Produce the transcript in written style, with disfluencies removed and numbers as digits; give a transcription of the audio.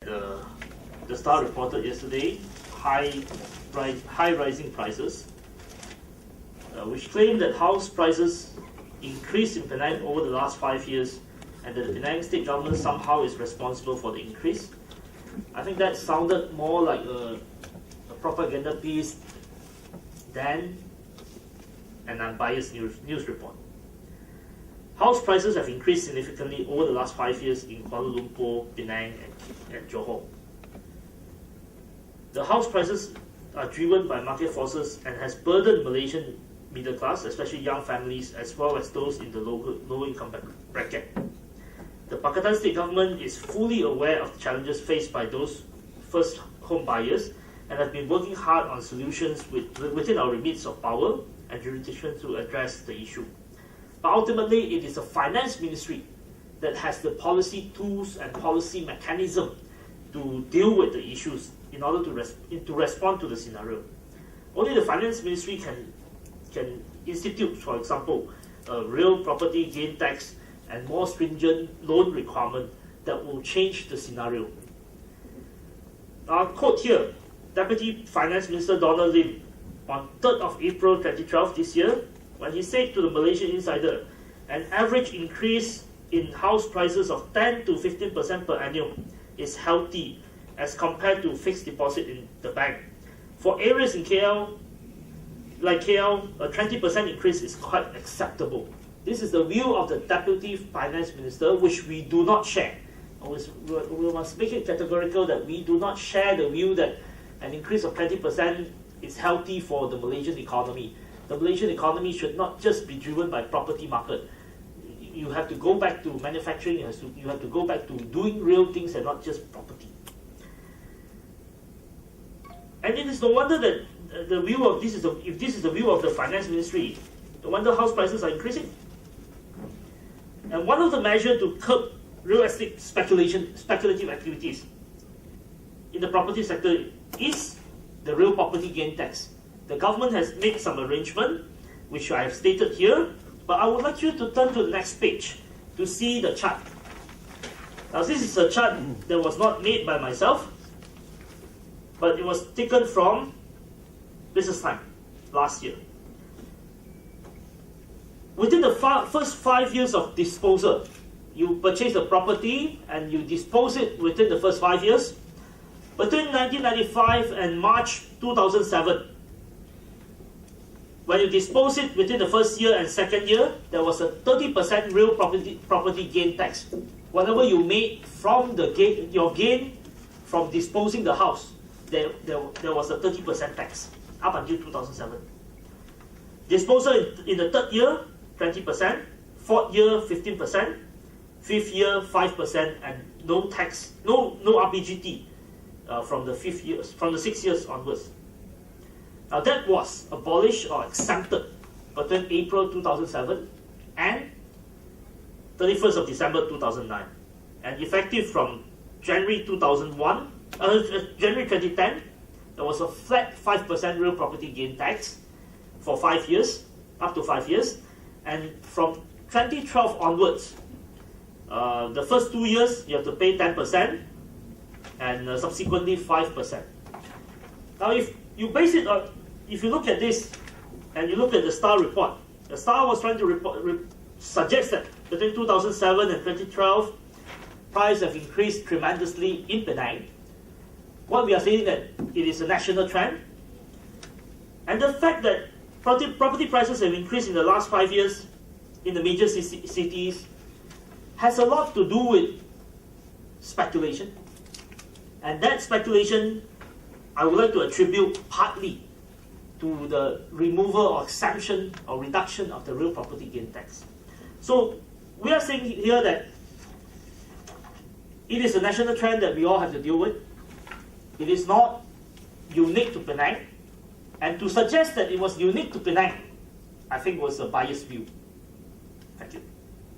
The Star reported yesterday high rising prices, which claimed that house prices increased in Penang over the last 5 years, and that the Penang State government somehow is responsible for the increase. I think that sounded more like a propaganda piece than an unbiased news report. House prices have increased significantly over the last 5 years in Kuala Lumpur, Penang, and Johor. The house prices are driven by market forces and has burdened Malaysian middle class, especially young families, as well as those in the lower income bracket. The Pakatan State government is fully aware of the challenges faced by those first home buyers and have been working hard on solutions within our remits of power and jurisdiction to address the issue. But ultimately, it is the finance ministry that has the policy tools and policy mechanism to deal with the issues in order to respond to the scenario. Only the finance ministry can institute, for example, a real property gain tax and more stringent loan requirement that will change the scenario. I'll quote here, Deputy Finance Minister Donald Lim on 3rd of April 2012 this year, when he said to the Malaysian Insider, an average increase in house prices of 10 to 15% per annum is healthy as compared to fixed deposit in the bank. For areas in KL, like KL, a 20% increase is quite acceptable. This is the view of the Deputy Finance Minister, which we do not share. We must make it categorical that we do not share the view that an increase of 20% is healthy for the Malaysian economy. The Malaysian economy should not just be driven by property market. You have to go back to manufacturing, you have to go back to doing real things and not just property. And it is no wonder that the view of if this is the view of the finance ministry, no wonder house prices are increasing. And one of the measures to curb real estate speculative activities in the property sector is the real property gain tax. The government has made some arrangement, which I have stated here, but I would like you to turn to the next page to see the chart. Now, this is a chart that was not made by myself, but it was taken from Business Time last year. Within the first 5 years of disposal, you purchase the property and you dispose it within the first 5 years. Between 1995 and March 2007, when you dispose it within the first year and second year, there was a 30% real property gain tax. Whatever you made from your gain from disposing the house, there was a 30% tax up until 2007. Disposal in the third year, 20%, fourth year, 15%, fifth year, 5%, and no tax, no RPGT from the 6 years onwards. Now that was abolished or exempted between April 2007 and 31st of December 2009, and effective from January 2010, there was a flat 5% real property gain tax for 5 years, up to 5 years, and from 2012 onwards, the first 2 years you have to pay 10%, and subsequently 5%. Now, if you base it on, if you look at this and you look at the Star report, the Star was trying to suggest that between 2007 and 2012, prices have increased tremendously in Penang. What we are saying that it is a national trend, and the fact that property prices have increased in the last 5 years in the major cities has a lot to do with speculation, and that speculation I would like to attribute partly to the removal or exemption or reduction of the real property gain tax. So we are saying here that it is a national trend that we all have to deal with. It is not unique to Penang, and to suggest that it was unique to Penang, I think was a biased view. Thank you.